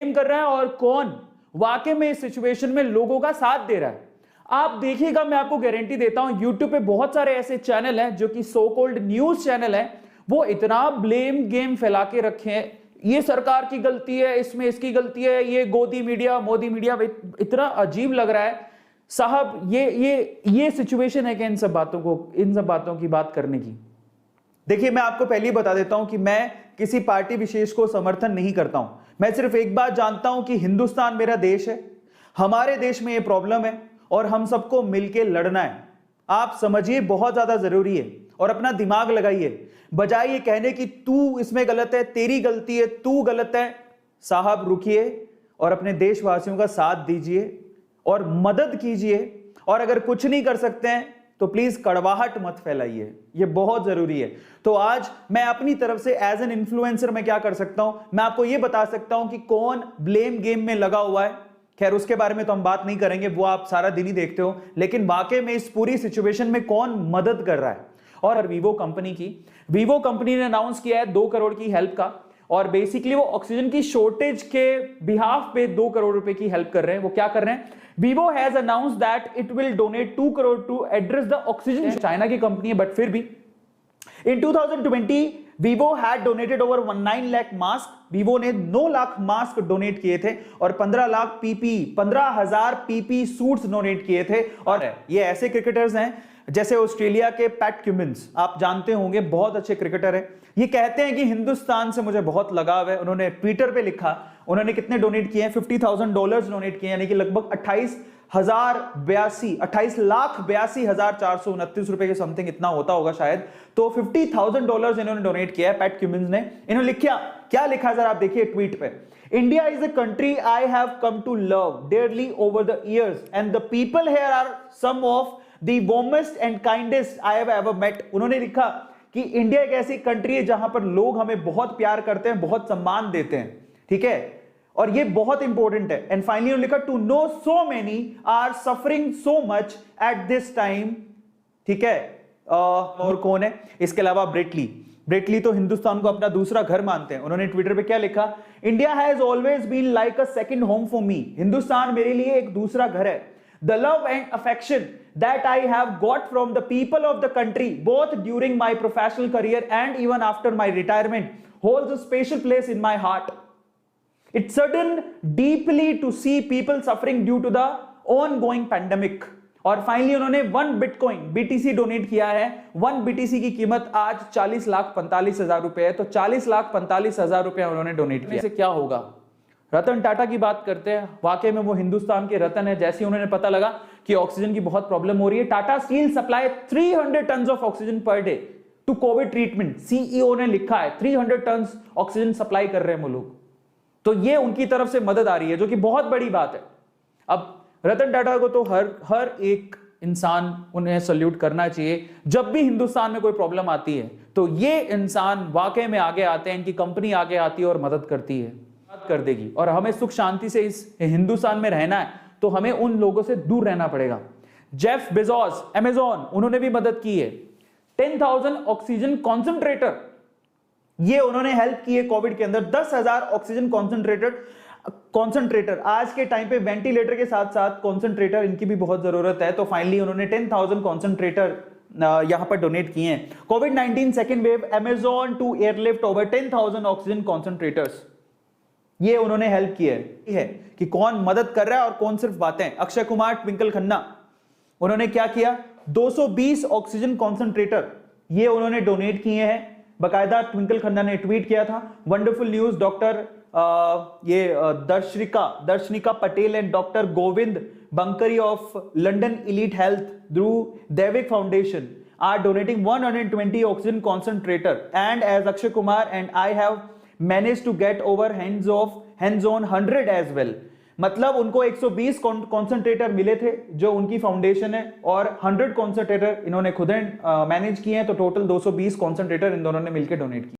Blame कर रहा है और कौन वाकई में इस सिचुएशन में लोगों का साथ दे रहा है। आप देखिएगा, मैं आपको गारंटी देता हूं, यूट्यूब पे बहुत सारे ऐसे चैनल हैं जो कि सो कॉल्ड न्यूज चैनल हैं, वो इतना ब्लेम गेम फैला के रखे हैं, ये सरकार की गलती है, इसमें इसकी गलती है, ये गोदी मीडिया मोदी मीडिया। इतना अजीब लग रहा है साहब, ये सिचुएशन है कि इन सब बातों की बात करने की। देखिए, मैं आपको पहले ही बता देता हूं कि मैं किसी पार्टी विशेष को समर्थन नहीं करता हूं। मैं सिर्फ एक बात जानता हूं कि हिंदुस्तान मेरा देश है, हमारे देश में ये प्रॉब्लम है और हम सबको मिलकर लड़ना है। आप समझिए, बहुत ज्यादा जरूरी है और अपना दिमाग लगाइए। बजाय ये कहने कि तू इसमें गलत है, तेरी गलती है, तू गलत है, साहब रुकिए और अपने देशवासियों का साथ दीजिए और मदद कीजिए। और अगर कुछ नहीं कर सकते हैं तो प्लीज कड़वाहट मत फैलाइए, ये बहुत जरूरी है। तो आज मैं अपनी तरफ से एज एन इन्फ्लुएंसर मैं क्या कर सकता हूं, मैं आपको ये बता सकता हूं कि कौन ब्लेम गेम में लगा हुआ है। खैर, उसके बारे में तो हम बात नहीं करेंगे, वो आप सारा दिन ही देखते हो, लेकिन वाकई में इस पूरी सिचुएशन में कौन मदद कर रहा है। और वीवो कंपनी ने अनाउंस किया है 2 करोड़ की हेल्प का, और बेसिकली वो ऑक्सीजन की शॉर्टेज के बिहाफ पे 2 करोड़ रुपए की हेल्प कर रहे हैं। वो क्या कर रहे हैं, Vivo has announced that it will donate 2 crore to address the oxygen. China की कंपनी है बट फिर भी in 2020 Vivo had donated over 19 lakh mask. Vivo ने 9 लाख मास्क डोनेट किए थे और 15,000 पीपी सूट्स डोनेट किए थे। और ये ऐसे क्रिकेटर्स हैं जैसे ऑस्ट्रेलिया के पैट क्यूमिंस, आप जानते होंगे, बहुत अच्छे क्रिकेटर है। ये कहते हैं कि हिंदुस्तान से मुझे बहुत लगाव है। उन्होंने ट्विटर पे लिखा, उन्होंने कितने डोनेट किए हैं, $50,000 डोनेट किए, यानी कि लगभग 28,82,429 रुपए के समथिंग इतना होता होगा शायद। तो $50,000 इन्होंने डोनेट किया है पैट क्यूमिंस ने। इन्होंने क्या लिखा जरा आप देखिए ट्वीट पे, India is a country I have come to love dearly over the years and the people here are some of the warmest and kindest I have ever met. उन्होंने लिखा कि इंडिया एक ऐसी कंट्री है जहां पर लोग हमें बहुत प्यार करते हैं, बहुत सम्मान देते हैं, ठीक है, और ये बहुत इंपॉर्टेंट है। एंड फाइनली उन्होंने लिखा, to know so many are suffering so much at this time, ठीक है। और कौन है इसके अलावा, ब्रेटली तो हिंदुस्तान को अपना दूसरा घर मानते हैं। उन्होंने ट्विटर पे क्या लिखा, India has always been like a second home for me. Hindustan मेरे लिए एक दूसरा घर है। The love and affection that I have got from the people of the country, both during my professional career and even after my retirement, holds a special place in my heart. It saddened deeply to see people suffering due to the ongoing pandemic. और finally उन्होंने 1 bitcoin BTC donate किया है। 1 BTC की कीमत आज 40,45,000 रुपए है। तो 40,45,000 रुपए उन्होंने डोनेट किया। इससे क्या होगा, रतन टाटा की बात करते हैं, वाकई में वो हिंदुस्तान के रतन है। जैसे उन्होंने पता लगा कि ऑक्सीजन की बहुत प्रॉब्लम हो रही है, Tata steel supply 300 ton of oxygen per day to COVID treatment. CEO ने लिखा है 300 टन ऑक्सीजन सप्लाई कर रहे हैं वो लोग। तो ये उनकी तरफ से मदद आ रही है, जो कि बहुत बड़ी बात है। अब रतन टाटा को तो हर एक इंसान उन्हें सल्यूट करना चाहिए। जब भी हिंदुस्तान में कोई प्रॉब्लम आती है तो ये इंसान वाकई में आगे आते हैं, इनकी कंपनी आगे आती है और मदद करती है, कर देगी। और हमें सुख शांति से इस हिंदुस्तान में रहना है तो हमें उन लोगों से दूर रहना पड़ेगा। जेफ बेजोस अमेज़न, उन्होंने भी मदद की है। 10,000 ऑक्सीजन कॉन्सेंट्रेटर, ये उन्होंने हेल्प की है कोविड के अंदर। 10,000 ऑक्सीजन कॉन्सेंट्रेटर आज के टाइम पे वेंटिलेटर के साथ साथ कॉन्सेंट्रेटर, इनकी भी बहुत जरूरत है। तो फाइनली उन्होंने 10,000 कॉन्सेंट्रेटर यहां पर डोनेट किए हैं। कोविड-19 second wave, Amazon to airlift over 10,000 oxygen concentrators, ये उन्होंने हेल्प की है कि कौन मदद कर रहा है और कौन सिर्फ बातें। अक्षय कुमार, ट्विंकल खन्ना, उन्होंने क्या किया, 220 ऑक्सीजन कॉन्सेंट्रेटर ये उन्होंने डोनेट किए हैं। बकायदा ट्विंकल खन्ना ने ट्वीट किया था, wonderful news, doctor Darshanika Patel and doctor Govind Bankari of London elite health through Daivik foundation are donating 120 oxygen concentrator and as Akshay Kumar and I have managed to get over hands on 100 as well। मतलब उनको 120 कॉन्सेंट्रेटर मिले थे जो उनकी फाउंडेशन है, और 100 कॉन्सेंट्रेटर इन्होंने खुद मैनेज किए हैं। तो टोटल 220 कॉन्सेंट्रेटर इन दोनों ने मिलकर डोनेट किए।